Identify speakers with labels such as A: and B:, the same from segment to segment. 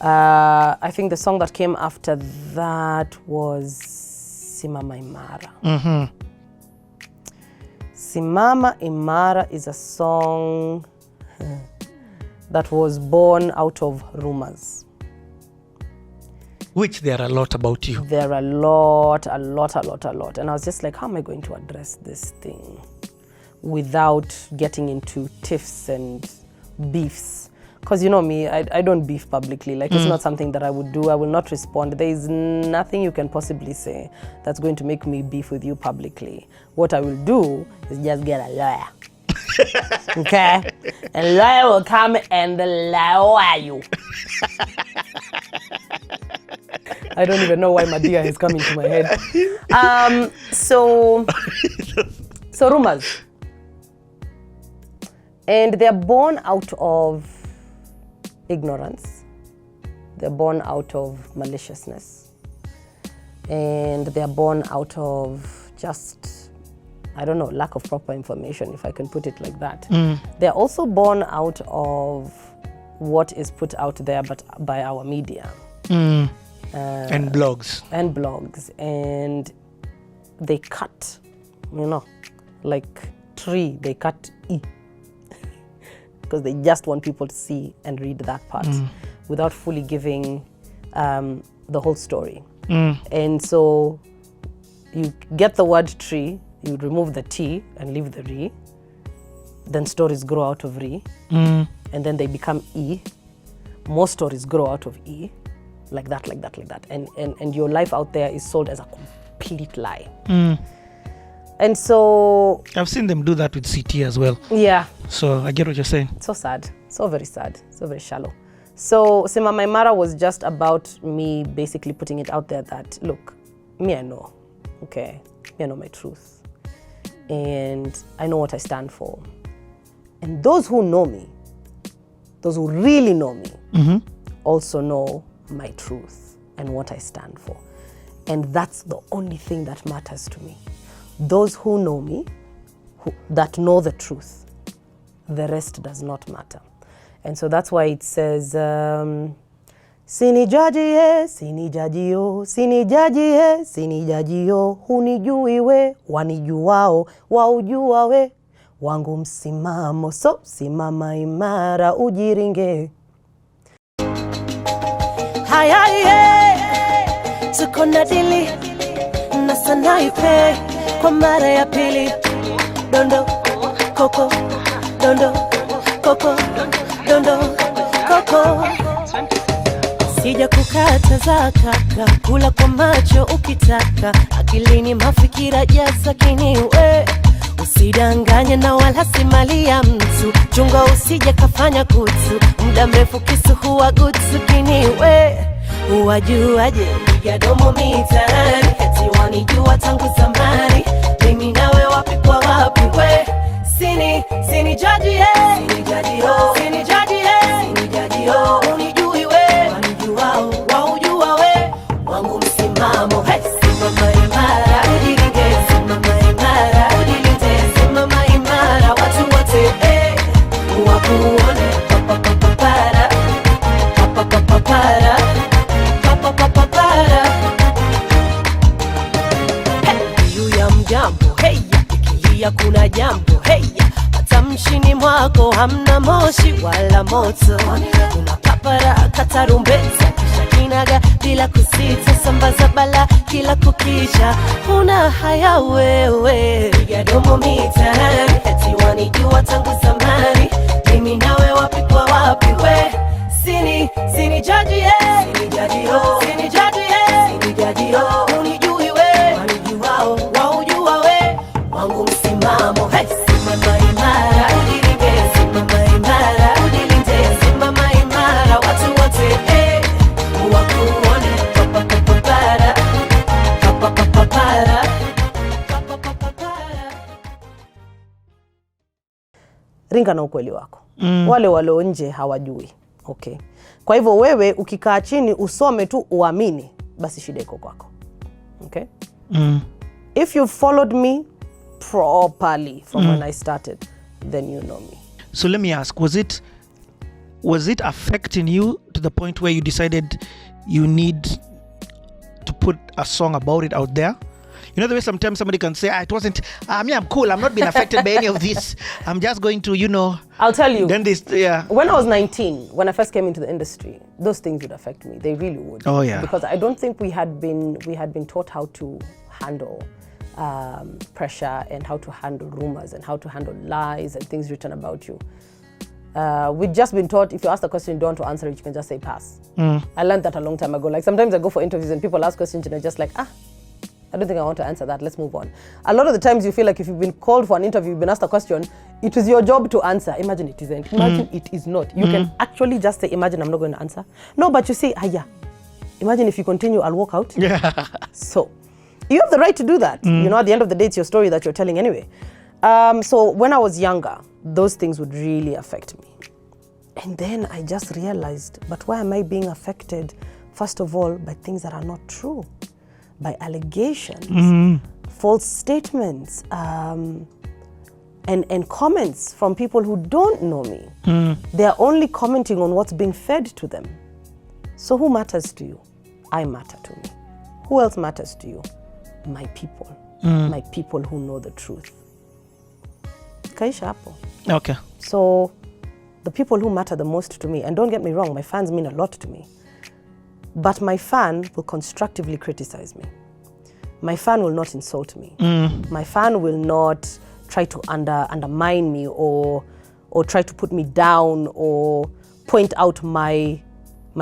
A: I think the song that came after that was Simama Imara. Simama Imara is a song that was born out of rumors.
B: Which there are a lot about you.
A: There are a lot. And I was just like, how am I going to address this thing without getting into tiffs and beefs? Because you know me, I don't beef publicly. Like, it's not something that I would do. I will not respond. There is nothing you can possibly say that's going to make me beef with you publicly. What I will do is just get a lawyer. Okay? And lawyer will come and lawyer you. I don't even know why Madia is coming to my head. So rumors. And they're born out of ignorance. They're born out of maliciousness. And they're born out of just, I don't know, lack of proper information, if I can put it like that. They're also born out of what is put out there but by our media.
B: And blogs.
A: And they cut, you know, like tree, they cut E. Because they just want people to see and read that part without fully giving the whole story. And so you get the word tree, you remove the T and leave the re, then stories grow out of re, and then they become E. More stories grow out of E, like that. And your life out there is sold as a complete lie. And so
B: I've seen them do that with CT as well.
A: Yeah.
B: So I get what you're saying.
A: So sad. So very sad. So very shallow. So Simama Imara was just about me basically putting it out there that, look, me I know. Okay. Me I know my truth. And I know what I stand for. And those who know me, those who really know me, also know my truth and what I stand for. And that's the only thing that matters to me. Those who know me, that know the truth, the rest does not matter. And so that's why it says, Sinijajie, sinijajio, sinijajie, sinijajio, hunijui we, wanijuao, waujua we, wangu msimamo, so simama imara ujiringe. Hayaye, tuko na dili, na Sanaipei kwa mara ya pili. Dondo, koko, dondo, koko, dondo, koko. Sija kukataza kaka, kula kwa macho ukitaka, akilini mafikira jaza kiniwe. Usidanganye na wala si mali ya mtu, chunga usije kafanya kutu, muda mrefu kisu huwa gutu kiniwe. Uwajuaje, ya domo mitaani, eti wanijua tangu zamani, mimi nawe wapi kwa wapi we. Sinijajie, sinijajio, unijui we, wanijuao, waujua we, wangu msimamo, hey. Simama imara, ujiringe, simama imara, ujilinde, simama imara, watu wote, hey. Wakuone, papapapapara, papapapapara, papapapapara. Hey, yu ya mjambo, hey, ikilia kuna jambo, hey. Matamshini mwako hamna moshi wala moto, unapapara katarumbeta kisha kinaga bila kusita, sambaza bala kila kukicha, una haya wewe. Piga domo mitaani, eti wanijua tangu zamani, mimi nawe wapi kwa wapi we. Sinijajie, sinijajio, unijui we, wanijuao, waujua we, wangu msimamo, hey. Simama imara, ujiringe, simama imara, ujilinde, simama imara, watu wote, hey. Wakuone, papapapapara, papapapapara, papapapapara. Ringa na ukweli wako. Wale walio nje hawajui. Okay. Kwa hivyo wewe ukikaa chini usome tu uamini, basi shida iko kwako. Okay? If you followed me properly from when I started, then you know me.
B: So let me ask, was it affecting you to the point where you decided you need to put a song about it out there? You know the way sometimes somebody can say, it wasn't, me, I'm cool, I'm not being affected by any of this. I'm just going to,
A: I'll tell you.
B: Then this, yeah.
A: When I was 19, when I first came into the industry, those things would affect me. They really would.
B: Oh, yeah.
A: Because I don't think we had been taught how to handle pressure and how to handle rumors and how to handle lies and things written about you. We've just been taught, if you ask the question, you don't want to answer it, you can just say pass. I learned that a long time ago. Like sometimes I go for interviews and people ask questions and I'm just like, I don't think I want to answer that. Let's move on. A lot of the times you feel like if you've been called for an interview, you've been asked a question, it is your job to answer. Imagine it isn't. Imagine it is not. You can actually just say, imagine I'm not going to answer. No, but you say, yeah. Imagine if you continue, I'll walk out.
B: Yeah.
A: So you have the right to do that. At the end of the day, it's your story that you're telling anyway. So when I was younger, those things would really affect me. And then I just realized, but why am I being affected? First of all, by things that are not true. By allegations, false statements, and comments from people who don't know me. They are only commenting on what's being fed to them. So who matters to you? I matter to me. Who else matters to you? My people. My people who know the truth. Kaisha hapo.
B: Okay.
A: So the people who matter the most to me, and don't get me wrong, my fans mean a lot to me. But my fan will constructively criticize me. My fan will not insult me. My fan will not try to undermine me or try to put me down or point out my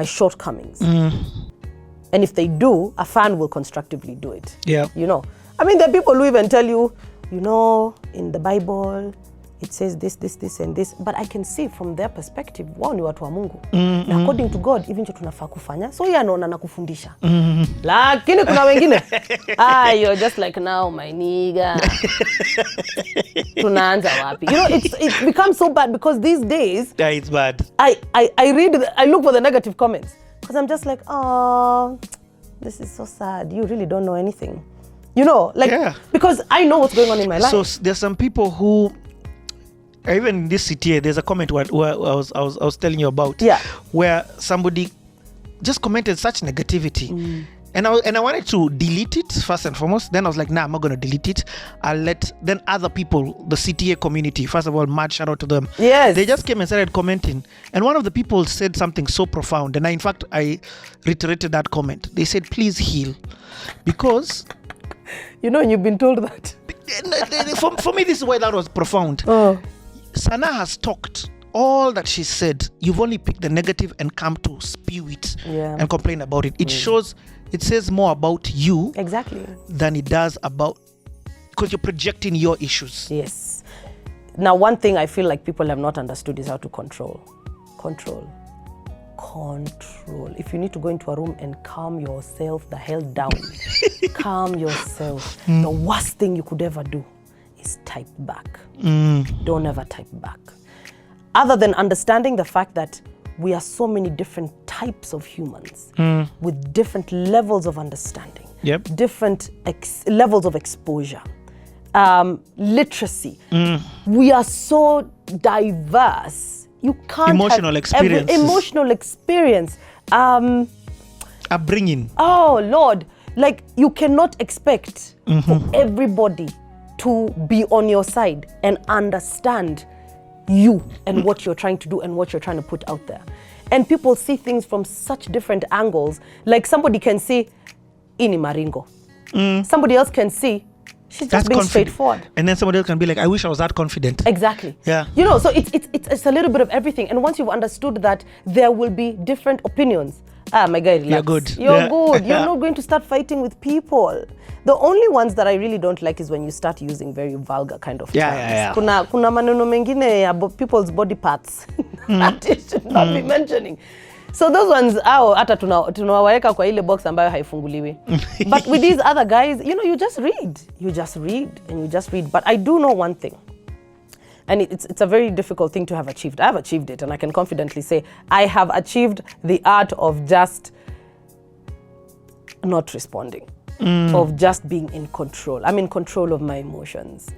A: shortcomings. And if they do, a fan will constructively do it.
B: Yeah.
A: There are people who even tell you, in the Bible, it says this, and this, but I can see from their perspective, wao ni watu wa Mungu. Na according to God, even cho tunafaa kufanya. So yeye anaona na kufundisha. Lakini kuna wengine, you're just like now, my nigga. Tunaanza wapi? It becomes so bad because these days,
B: yeah, it's bad.
A: I look for the negative comments because I'm just like, this is so sad. You really don't know anything. Because I know what's going on in my life.
B: So there's some people who, even in this city, there's a comment where I was telling you about, where somebody just commented such negativity, and I wanted to delete it first and foremost. Then I was like, nah, I'm not gonna delete it. I'll let then other people, the CTA community, first of all, mad shout out to them.
A: Yes,
B: they just came and started commenting, and one of the people said something so profound, and in fact I reiterated that comment. They said, please heal, because
A: you've been told that.
B: For me, this is why that was profound. Sana has talked all that she said. You've only picked the negative and come to spew it and complain about it. It says more about you
A: exactly
B: than it does about, because you're projecting your issues.
A: Yes. Now, one thing I feel like people have not understood is how to control. If you need to go into a room and calm yourself the hell down, calm yourself. The worst thing you could ever do is type back. Don't ever type back. Other than understanding the fact that we are so many different types of humans with different levels of understanding, different levels of exposure, literacy. We are so diverse. You can't
B: emotional
A: experience.
B: Upbringing.
A: Oh Lord, like you cannot expect for everybody to be on your side and understand you and what you're trying to do and what you're trying to put out there. And people see things from such different angles. Like somebody can see, ini maringo. Somebody else can see, she's just being straightforward.
B: And then somebody else can be like, I wish I was that confident.
A: Exactly.
B: Yeah.
A: So it's a little bit of everything. And once you've understood that there will be different opinions, my guy, relax.
B: You're good.
A: You're good. You're not going to start fighting with people. The only ones that I really don't like is when you start using very vulgar kind of terms. Kuna maneno mengine about people's body parts that you should not be mentioning. So those ones, hata tunawaweka kwa ile box ambayo haifunguliwi. But with these other guys, you just read. You just read. But I do know one thing. And it's a very difficult thing to have achieved. I have achieved it, and I can confidently say I have achieved the art of just not responding, of just being in control. I'm in control of my emotions,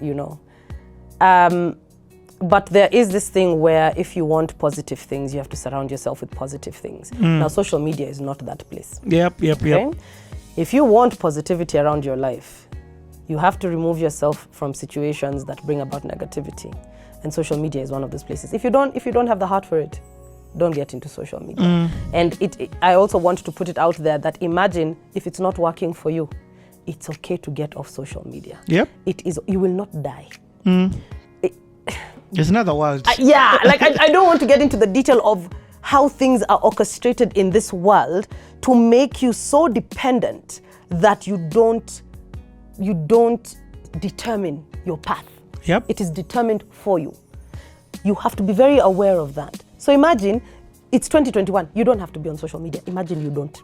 A: But there is this thing where if you want positive things, you have to surround yourself with positive things. Now, social media is not that place.
B: Yep.
A: If you want positivity around your life, you have to remove yourself from situations that bring about negativity. And social media is one of those places. If you don't have the heart for it, don't get into social media. And I also want to put it out there that imagine if it's not working for you, it's okay to get off social media.
B: Yep.
A: You will not die.
B: There's another world.
A: I don't want to get into the detail of how things are orchestrated in this world to make you so dependent that you don't determine your path.
B: Yep.
A: It is determined for you. You have to be very aware of that. So imagine it's 2021. You don't have to be on social media. Imagine you don't.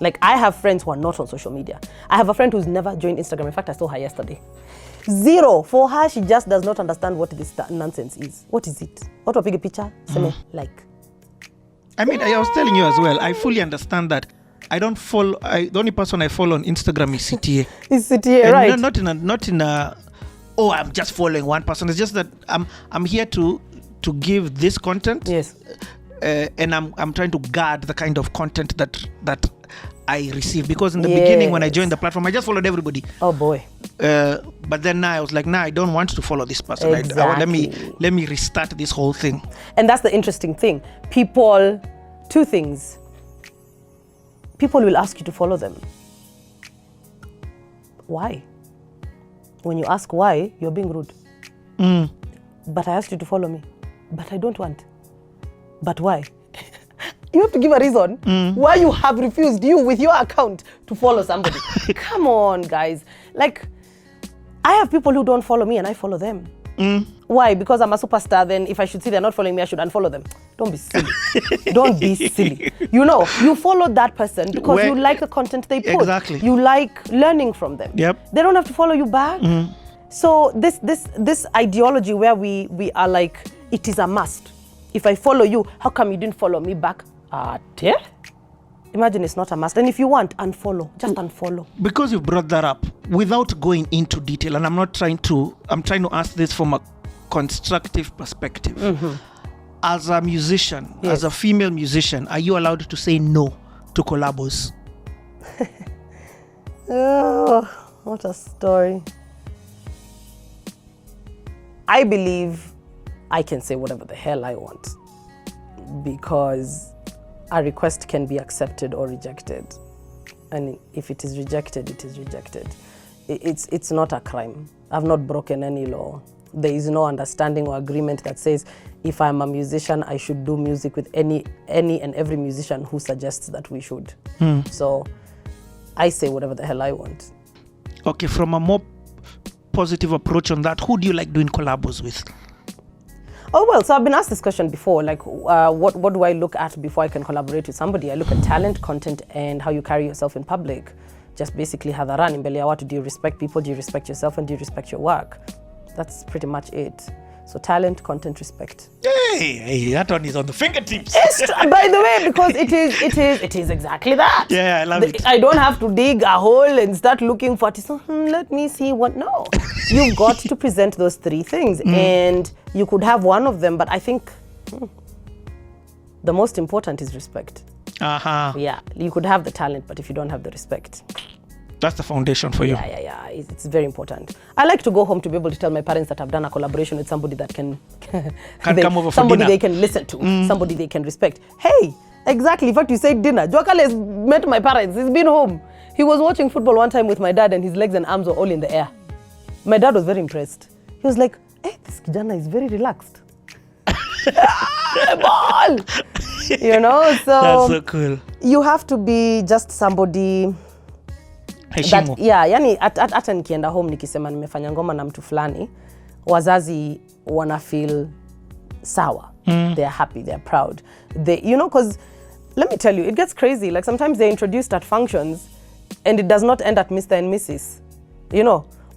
A: Like, I have friends who are not on social media. I have a friend who's never joined Instagram. In fact, I saw her yesterday. 0. For her, she just does not understand what this nonsense is. What is it? What will pick a picture? Like.
B: I mean, I was telling you as well, I fully understand that. I don't follow, the only person I follow on Instagram is CTA.
A: Is CTA, and right?
B: Not in a, I'm just following one person. It's just that I'm here to give this content.
A: Yes.
B: And I'm trying to guard the kind of content that I receive, because in the beginning when I joined the platform, I just followed everybody.
A: Oh boy.
B: But then now I was like, I don't want to follow this person.
A: Exactly.
B: Let me restart this whole thing.
A: And that's the interesting thing. Two things. People will ask you to follow them. Why? When you ask why, you're being rude. But I asked you to follow me. But I don't want. But why? You have to give a reason why you have refused, you with your account, to follow somebody. Come on, guys. Like, I have people who don't follow me and I follow them. Why? Because I'm a superstar, then if I should see they're not following me, I should unfollow them. Don't be silly. Don't be silly. You follow that person because you like the content they put.
B: Exactly.
A: You like learning from them.
B: Yep.
A: They don't have to follow you back. So this ideology where we are like, it is a must. If I follow you, how come you didn't follow me back? Imagine it's not a must. And if you want, unfollow. Just unfollow.
B: Because you brought that up, without going into detail, and I'm trying to ask this from a constructive perspective. As a musician, as a female musician, are you allowed to say no to collabos?
A: Oh, what a story. I believe I can say whatever the hell I want, because a request can be accepted or rejected. And if it is rejected, it is rejected. It's not a crime. I've not broken any law. There is no understanding or agreement that says if I'm a musician, I should do music with any and every musician who suggests that we should. So I say whatever the hell I want.
B: Okay, from a more positive approach on that, who do you like doing collabos with?
A: Oh, well, so I've been asked this question before, like what do I look at before I can collaborate with somebody? I look at talent, content, and how you carry yourself in public. Just basically hadharani mbele ya watu. Do you respect people? Do you respect yourself? And do you respect your work? That's pretty much it. So talent, content, respect.
B: Hey, that one is on the fingertips.
A: By the way, because it is exactly that.
B: Yeah, I love it.
A: I don't have to dig a hole and start looking for it. So, let me see what. No, you've got to present those three things, and you could have one of them, but I think the most important is respect. Yeah, you could have the talent, but if you don't have the respect,
B: that's the foundation for you.
A: Yeah. It's very important. I like to go home to be able to tell my parents that I've done a collaboration with somebody that can
B: come over for
A: somebody
B: dinner.
A: They can listen to, somebody they can respect. Hey, exactly. In fact, you said dinner. Joakale has met my parents. He's been home. He was watching football one time with my dad, and his legs and arms were all in the air. My dad was very impressed. He was like, "Hey, this kijana is very relaxed." Ball! So
B: that's so cool.
A: You have to be just somebody.
B: Heshimo.
A: Yani hata nikienda home nikisema nimefanya ngoma na mtu fulani, wazazi wana feel sawa. They're happy, they're proud. Because let me tell you, it gets crazy. Like sometimes they're introduced at functions and it does not end at Mr. and Mrs.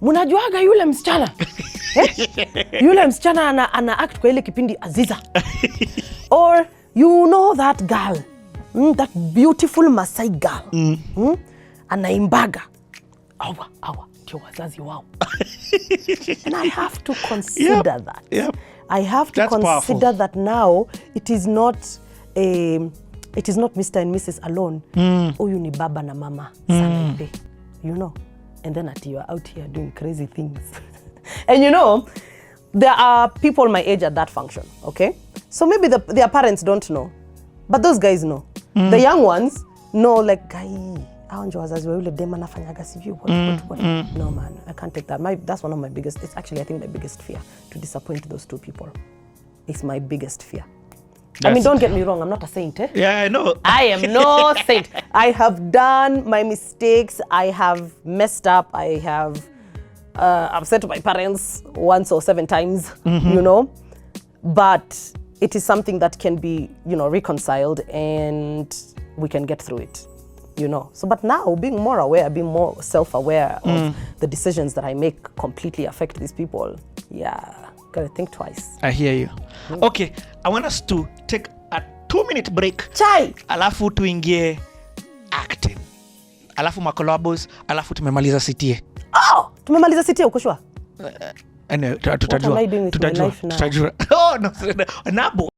A: Munajuaga yule msichana. Yule msichana ana act kwa ile kipindi Aziza. Or that girl. That beautiful Masai girl. Anaimbaga. Awa, ndio wazazi wao. And I have to consider that.
B: Yep.
A: I have to consider
B: powerful.
A: that now it is not Mr. and Mrs. alone. Huyu ni baba na mama. Sanaipei, you know. And then you are out here doing crazy things. And you know, there are people my age at that function, okay? So maybe their parents don't know, but those guys know. The young ones know, like, guy, no man, I can't take that. That's one of my biggest, it's actually I think my biggest fear, to disappoint those two people. It's my biggest fear. I mean, don't get me wrong, I'm not a saint.
B: Yeah, I know.
A: I am no saint. I have done my mistakes. I have messed up. I have upset my parents once or 7 times, you know. But it is something that can be, you know, reconciled, and we can get through it, you know. So, but now being more aware, being more self-aware of the decisions that I make completely affect these people. Yeah. Gotta think twice.
B: I hear you. Okay, I want us to take a 2-minute break.
A: Chai!
B: Alafu tuingie acting. Alafu makolabos, alafu tumemaliza CTA.
A: Oh! Tumemaliza CTA, uko sure?
B: Tutajua.
A: What am I doing with my life now?
B: Tutajua. Oh, no. Nabo.